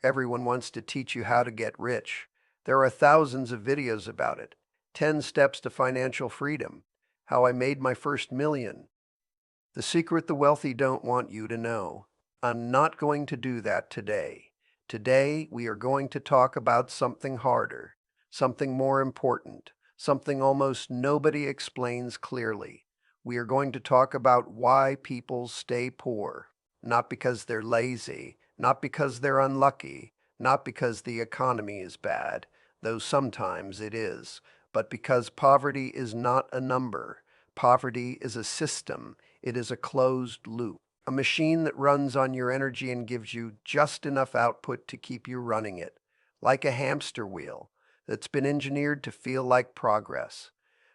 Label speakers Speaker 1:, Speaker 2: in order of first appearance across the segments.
Speaker 1: Everyone wants to teach you how to get rich. There are thousands of videos about it. 10 steps to financial freedom. How I made my first million. The secret the wealthy don't want you to know. I'm not going to do that today. Today, we are going to talk about something harder, something more important, something almost nobody explains clearly. We are going to talk about why people stay poor. Not because they're lazy, not because they're unlucky, not because the economy is bad, though sometimes it is, but because poverty is not a number. Poverty is a system. It is a closed loop, a machine that runs on your energy and gives you just enough output to keep you running it, like a hamster wheel that's been engineered to feel like progress.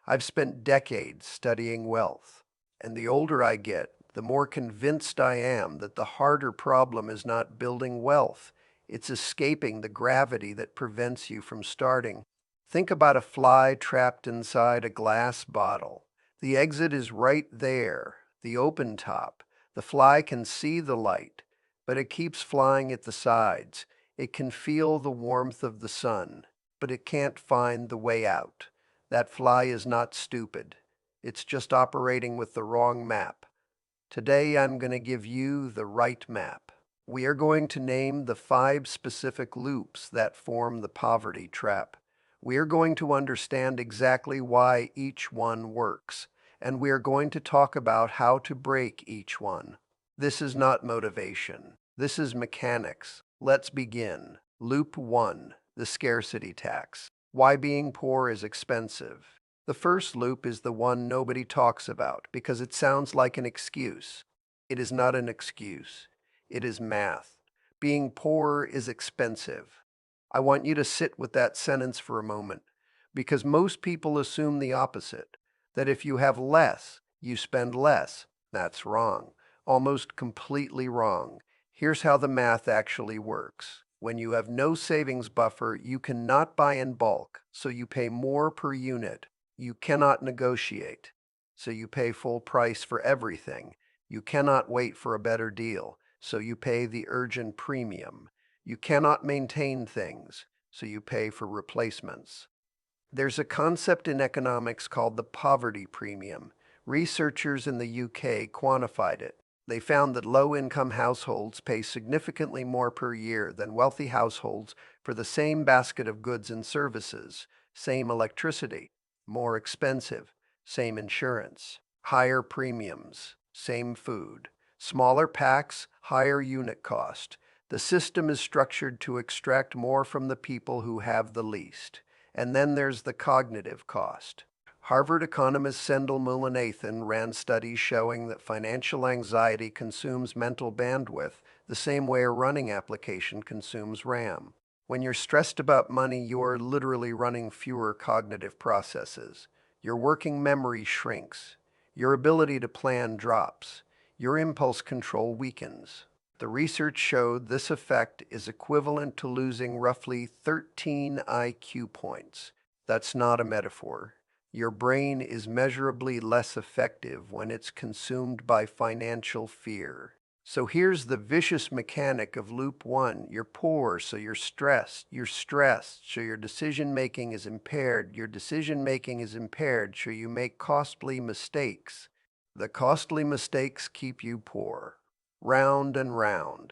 Speaker 1: I've spent decades studying wealth, and the older I get, the more convinced I am that the harder problem is not building wealth, it's escaping the gravity that prevents you from starting. Think about a fly trapped inside a glass bottle. The exit is right there, the open top. The fly can see the light, but it keeps flying at the sides. It can feel the warmth of the sun, but it can't find the way out. That fly is not stupid. It's just operating with the wrong map. Today I'm going to give you the right map. We are going to name the 5 specific loops that form the poverty trap. We are going to understand exactly why each one works, and we are going to talk about how to break each one. This is not motivation. This is mechanics. Let's begin. Loop 1, the scarcity tax. Why being poor is expensive. The first loop is the one nobody talks about because it sounds like an excuse. It is not an excuse. It is math. Being poor is expensive. I want you to sit with that sentence for a moment because most people assume the opposite, that if you have less, you spend less. That's wrong. Almost completely wrong. Here's how the math actually works. When you have no savings buffer, you cannot buy in bulk, so you pay more per unit. You cannot negotiate, so you pay full price for everything. You cannot wait for a better deal, so you pay the urgent premium. You cannot maintain things, so you pay for replacements. There's a concept in economics called the poverty premium. Researchers in the UK quantified it. They found that low-income households pay significantly more per year than wealthy households for the same basket of goods and services, same electricity, more expensive, same insurance, higher premiums, same food, smaller packs, higher unit cost. The system is structured to extract more from the people who have the least. And then there's the cognitive cost. Harvard economist Sendhil Mullainathan ran studies showing that financial anxiety consumes mental bandwidth the same way a running application consumes RAM. When you're stressed about money, you're literally running fewer cognitive processes. Your working memory shrinks. Your ability to plan drops. Your impulse control weakens. The research showed this effect is equivalent to losing roughly 13 IQ points. That's not a metaphor. Your brain is measurably less effective when it's consumed by financial fear. So here's the vicious mechanic of loop 1. You're poor, so you're stressed. You're stressed, so your decision making is impaired. Your decision making is impaired, so you make costly mistakes. The costly mistakes keep you poor. Round and round.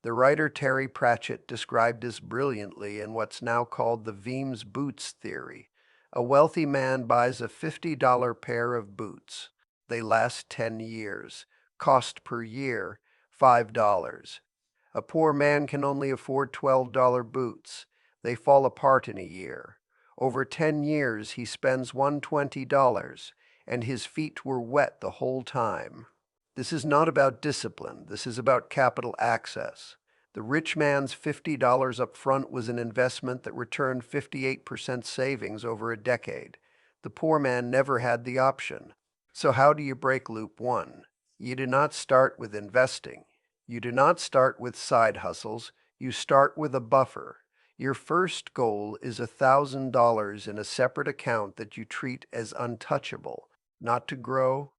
Speaker 1: The writer Terry Pratchett described this brilliantly in what's now called the Weems boots theory. A wealthy man buys a $50 pair of boots. They last 10 years. Cost per year, $5. A poor man can only afford $12 boots. They fall apart in a year. Over 10 years, he spends $120, and his feet were wet the whole time. This is not about discipline. This is about capital access. The rich man's $50 up front was an investment that returned 58% savings over a decade. The poor man never had the option. So how do you break loop 1? You do not start with investing. You do not start with side hustles. You start with a buffer. Your first goal is $1,000 in a separate account that you treat as untouchable, not to grow,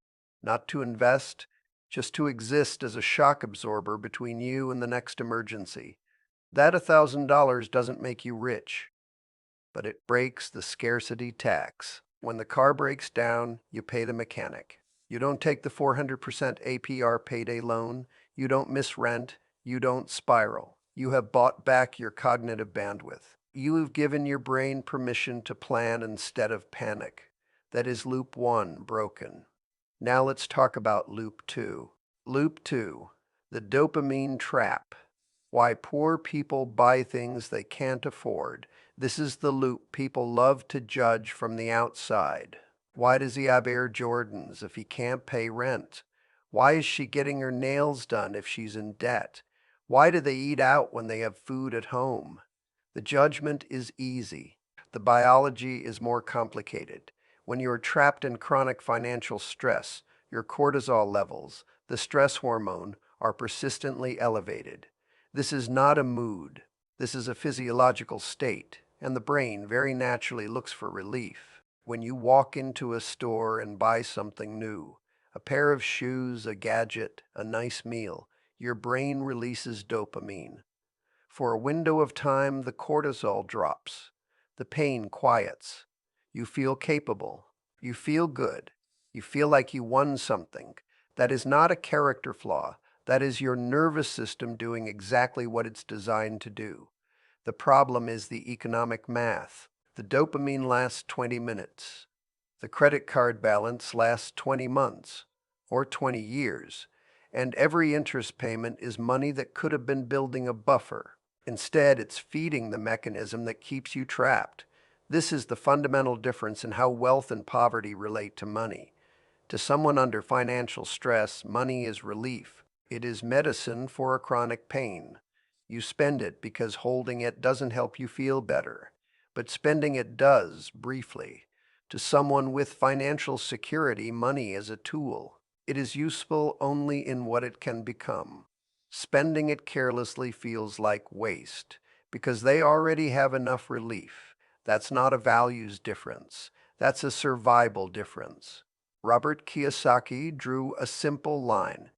Speaker 1: not to invest, just to exist as a shock absorber between you and the next emergency. That $1,000 doesn't make you rich, but it breaks the scarcity tax. When the car breaks down, you pay the mechanic. You don't take the 400% APR payday loan. You don't miss rent. You don't spiral. You have bought back your cognitive bandwidth. You have given your brain permission to plan instead of panic. That is loop one broken. Now let's talk about loop two. Loop two, the dopamine trap. Why poor people buy things they can't afford. This is the loop people love to judge from the outside. Why does he have Air Jordans if he can't pay rent? Why is she getting her nails done if she's in debt? Why do they eat out when they have food at home? The judgment is easy. The biology is more complicated. When you are trapped in chronic financial stress, your cortisol levels, the stress hormone, are persistently elevated. This is not a mood. This is a physiological state, and the brain very naturally looks for relief. When you walk into a store and buy something new, a pair of shoes, a gadget, a nice meal, your brain releases dopamine. For a window of time, the cortisol drops. The pain quiets. You feel capable. You feel good. You feel like you won something. That is not a character flaw. That is your nervous system doing exactly what it's designed to do. The problem is the economic math. The dopamine lasts 20 minutes. The credit card balance lasts 20 months or 20 years, and every interest payment is money that could have been building a buffer. Instead, it's feeding the mechanism that keeps you trapped. This is the fundamental difference in how wealth and poverty relate to money. To someone under financial stress, money is relief. It is medicine for a chronic pain. You spend it because holding it doesn't help you feel better, but spending it does, briefly. To someone with financial security, money is a tool. It is useful only in what it can become. Spending it carelessly feels like waste because they already have enough relief. That's not a values difference. That's a survival difference. Robert Kiyosaki drew a simple line.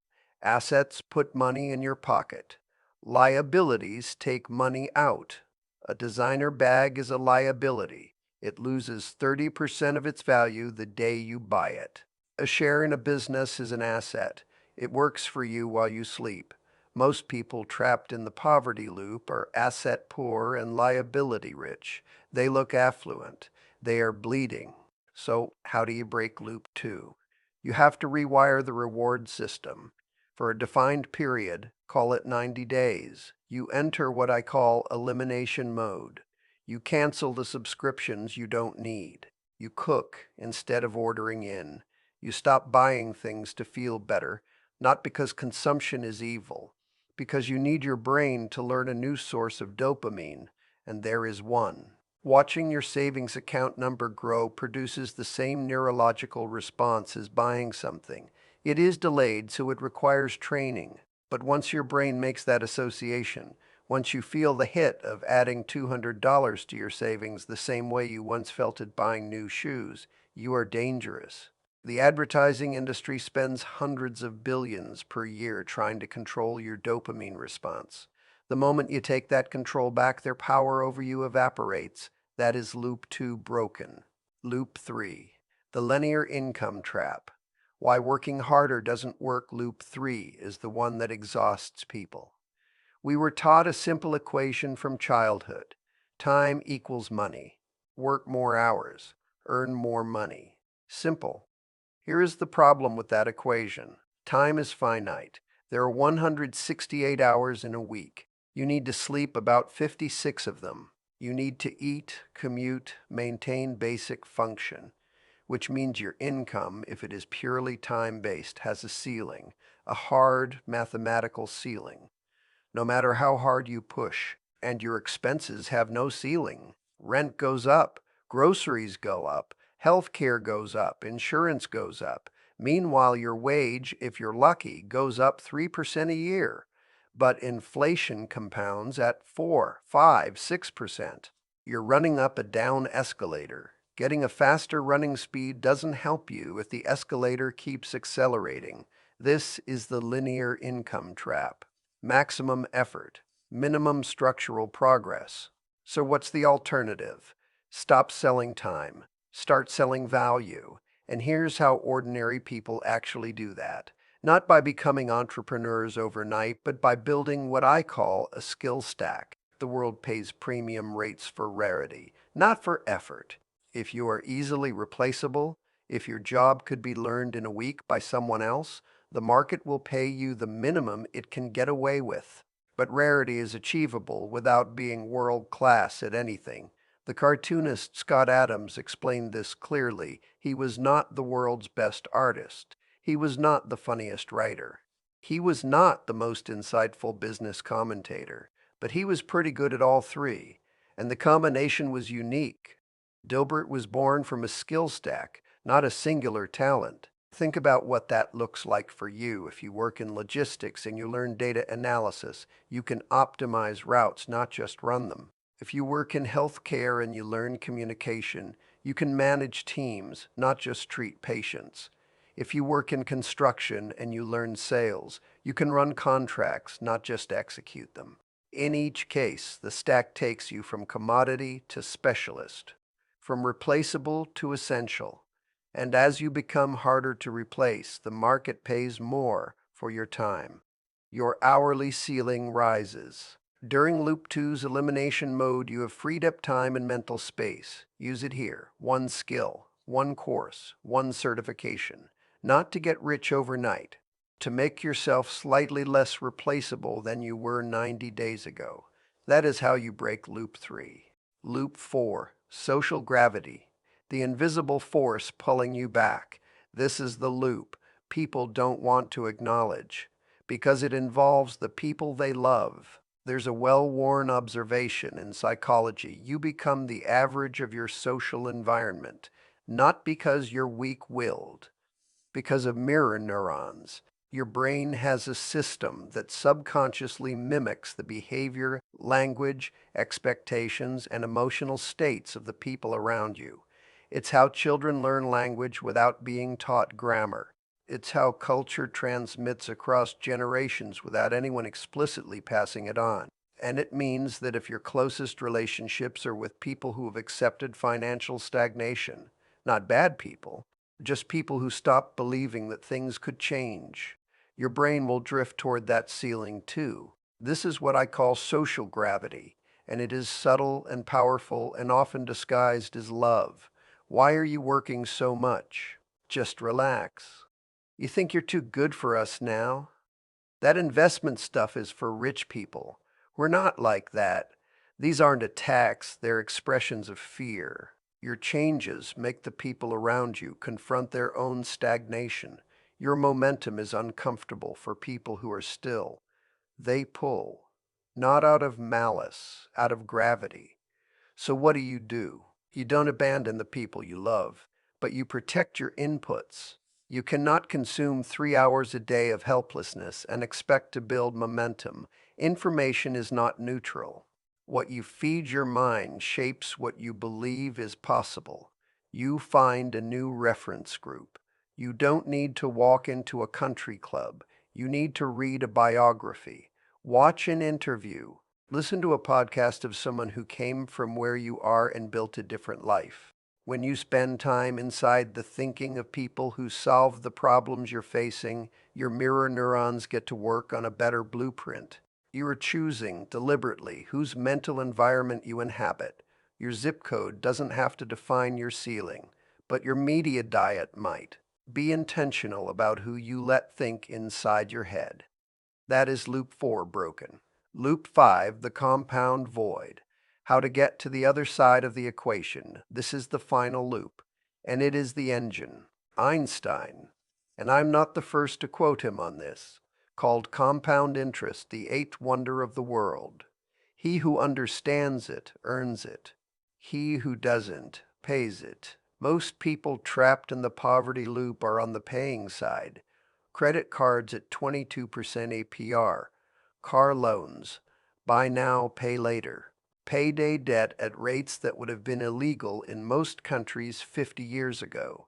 Speaker 1: Assets put money in your pocket. Liabilities take money out. A designer bag is a liability. It loses 30% of its value the day you buy it. A share in a business is an asset. It works for you while you sleep. Most people trapped in the poverty loop are asset poor and liability rich. They look affluent. They are bleeding. So how do you break loop two? You have to rewire the reward system. For a defined period, call it 90 days, you enter what I call elimination mode. You cancel the subscriptions you don't need. You cook instead of ordering in. You stop buying things to feel better, not because consumption is evil, because you need your brain to learn a new source of dopamine, and there is one. Watching your savings account number grow produces the same neurological response as buying something. It is delayed, so it requires training. But once your brain makes that association, once you feel the hit of adding $200 to your savings the same way you once felt it buying new shoes, you are dangerous. The advertising industry spends hundreds of billions per year trying to control your dopamine response. The moment you take that control back, their power over you evaporates. That is loop two broken. Loop three, the linear income trap. Why working harder doesn't work. Loop three is the one that exhausts people. We were taught a simple equation from childhood. Time equals money. Work more hours. Earn more money. Simple. Here is the problem with that equation. Time is finite. There are 168 hours in a week. You need to sleep about 56 of them. You need to eat, commute, maintain basic function, which means your income, if it is purely time-based, has a ceiling, a hard mathematical ceiling. No matter how hard you push, and your expenses have no ceiling. Rent goes up, groceries go up, healthcare goes up, insurance goes up. Meanwhile, your wage, if you're lucky, goes up 3% a year. But inflation compounds at 4, 5, 6%. You're running up a down escalator. Getting a faster running speed doesn't help you if the escalator keeps accelerating. This is the linear income trap. Maximum effort. minimum structural progress. So what's the alternative? Stop selling time, start selling value. And here's how ordinary people actually do that. Not by becoming entrepreneurs overnight, but by building what I call a skill stack. The world pays premium rates for rarity, not for effort. If you are easily replaceable, if your job could be learned in a week by someone else, the market will pay you the minimum it can get away with. But rarity is achievable without being world class at anything. The cartoonist Scott Adams explained this clearly. He was not the world's best artist. He was not the funniest writer. He was not the most insightful business commentator. But he was pretty good at all three, and the combination was unique. Dilbert was born from a skill stack, not a singular talent. Think about what that looks like for you. If you work in logistics and you learn data analysis, you can optimize routes, not just run them. If you work in healthcare and you learn communication, you can manage teams, not just treat patients. If you work in construction and you learn sales, you can run contracts, not just execute them. In each case, the stack takes you from commodity to specialist, from replaceable to essential. And as you become harder to replace, the market pays more for your time. Your hourly ceiling rises. During Loop Two's elimination mode, you have freed up time and mental space. Use it here. One skill, one course, one certification. Not to get rich overnight, to make yourself slightly less replaceable than you were 90 days ago. That is how you break Loop 3. Loop 4, social gravity, the invisible force pulling you back. This is the loop people don't want to acknowledge because it involves the people they love. There's a well-worn observation in psychology. You become the average of your social environment, not because you're weak-willed, because of mirror neurons. Your brain has a system that subconsciously mimics the behavior, language, expectations, and emotional states of the people around you. It's how children learn language without being taught grammar. It's how culture transmits across generations without anyone explicitly passing it on. And it means that if your closest relationships are with people who have accepted financial stagnation, not bad people, just people who stop believing that things could change, your brain will drift toward that ceiling too. This is what I call social gravity, and it is subtle and powerful and often disguised as love. Why are you working so much? Just relax. You think you're too good for us now? That investment stuff is for rich people. We're not like that. These aren't attacks, they're expressions of fear. Your changes make the people around you confront their own stagnation. Your momentum is uncomfortable for people who are still. They pull, not out of malice, out of gravity. So what do? You don't abandon the people you love, but you protect your inputs. You cannot consume 3 hours a day of helplessness and expect to build momentum. Information is not neutral. What you feed your mind shapes what you believe is possible. You find a new reference group. You don't need to walk into a country club. You need to read a biography, watch an interview, listen to a podcast of someone who came from where you are and built a different life. When you spend time inside the thinking of people who solve the problems you're facing, your mirror neurons get to work on a better blueprint. You are choosing deliberately whose mental environment you inhabit. Your zip code doesn't have to define your ceiling, but your media diet might. Be intentional about who you let think inside your head. That is Loop 4 broken. Loop 5, the compound void. How to get to the other side of the equation. This is the final loop, and it is the engine. Einstein, and I'm not the first to quote him on this, called compound interest the eighth wonder of the world. He who understands it earns it. He who doesn't pays it. Most people trapped in the poverty loop are on the paying side. Credit cards at 22% APR, car loans, buy now, pay later, payday debt at rates that would have been illegal in most countries 50 years ago.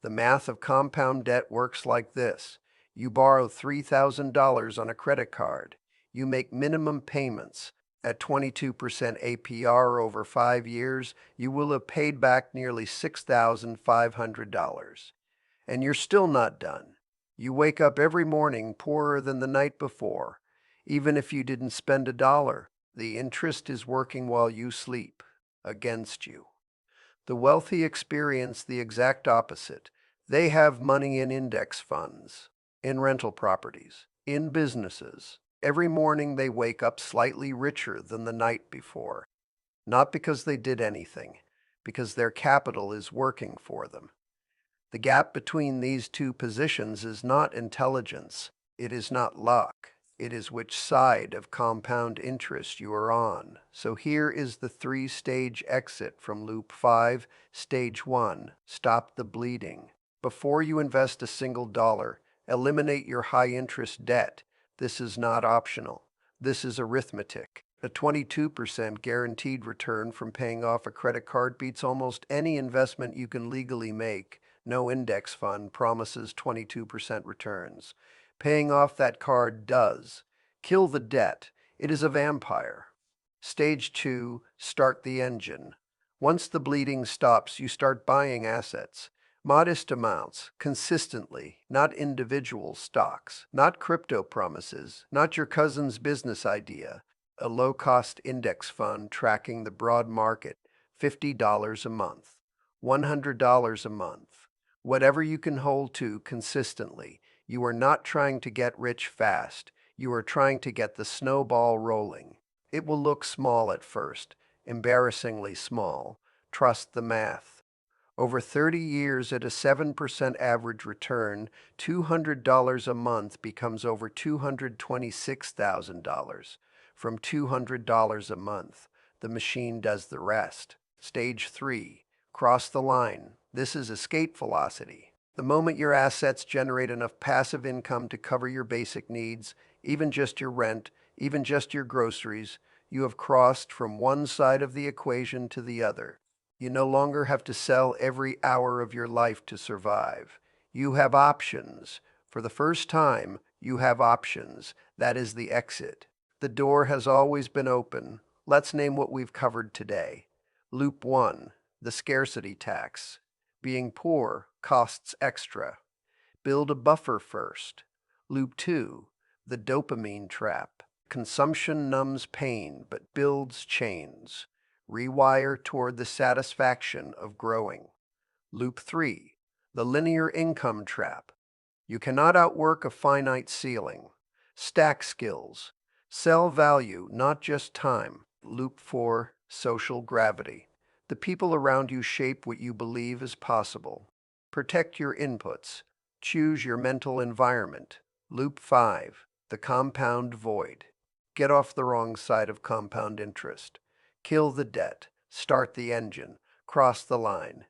Speaker 1: The math of compound debt works like this. You borrow $3,000 on a credit card. You make minimum payments. At 22% APR over 5 years, you will have paid back nearly $6,500. And you're still not done. You wake up every morning poorer than the night before. Even if you didn't spend a dollar, the interest is working while you sleep, against you. The wealthy experience the exact opposite. They have money in index funds, in rental properties, in businesses. Every morning they wake up slightly richer than the night before, not because they did anything, because their capital is working for them. The gap between these two positions is not intelligence. It is not luck. It is which side of compound interest you are on. So here is the three-stage exit from loop 5. Stage 1, stop the bleeding. Before you invest a single dollar, eliminate your high-interest debt. This is not optional. This is arithmetic. A 22% guaranteed return from paying off a credit card beats almost any investment you can legally make. No index fund promises 22% returns. Paying off that card does. Kill the debt. It is a vampire. Stage 2, start the engine. Once the bleeding stops, you start buying assets. Modest amounts, consistently, not individual stocks, not crypto promises, not your cousin's business idea. A low-cost index fund tracking the broad market, $50 a month, $100 a month. Whatever you can hold to consistently. You are not trying to get rich fast. You are trying to get the snowball rolling. It will look small at first, embarrassingly small. Trust the math. Over 30 years at a 7% average return, $200 a month becomes over $226,000. From $200 a month, the machine does the rest. Stage 3, cross the line. This is escape velocity. The moment your assets generate enough passive income to cover your basic needs, even just your rent, even just your groceries, you have crossed from one side of the equation to the other. You no longer have to sell every hour of your life to survive. You have options. For the first time, you have options. That is the exit. The door has always been open. Let's name what we've covered today. Loop 1, the scarcity tax. Being poor costs extra. Build a buffer first. Loop 2, the dopamine trap. Consumption numbs pain but builds chains. Rewire toward the satisfaction of growing. Loop 3, the linear income trap. You cannot outwork a finite ceiling. Stack skills. Sell value, not just time. Loop 4, social gravity. The people around you shape what you believe is possible. Protect your inputs. Choose your mental environment. Loop 5, the compound void. Get off the wrong side of compound interest. Kill the debt. Start the engine. Cross the line.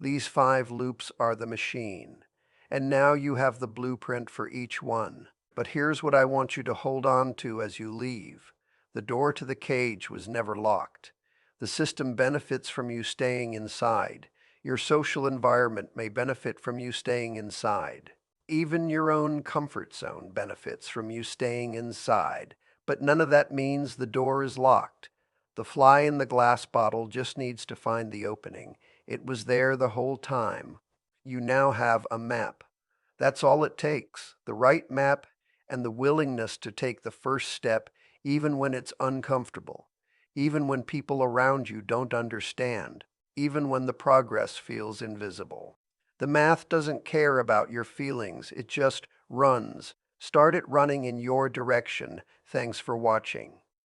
Speaker 1: These 5 loops are the machine. And now you have the blueprint for each one. But here's what I want you to hold on to as you leave. The door to the cage was never locked. The system benefits from you staying inside. Your social environment may benefit from you staying inside. Even your own comfort zone benefits from you staying inside. But none of that means the door is locked. The fly in the glass bottle just needs to find the opening. It was there the whole time. You now have a map. That's all it takes. The right map and the willingness to take the first step even when it's uncomfortable. Even when people around you don't understand, even when the progress feels invisible. The math doesn't care about your feelings, it just runs. Start it running in your direction. Thanks for watching.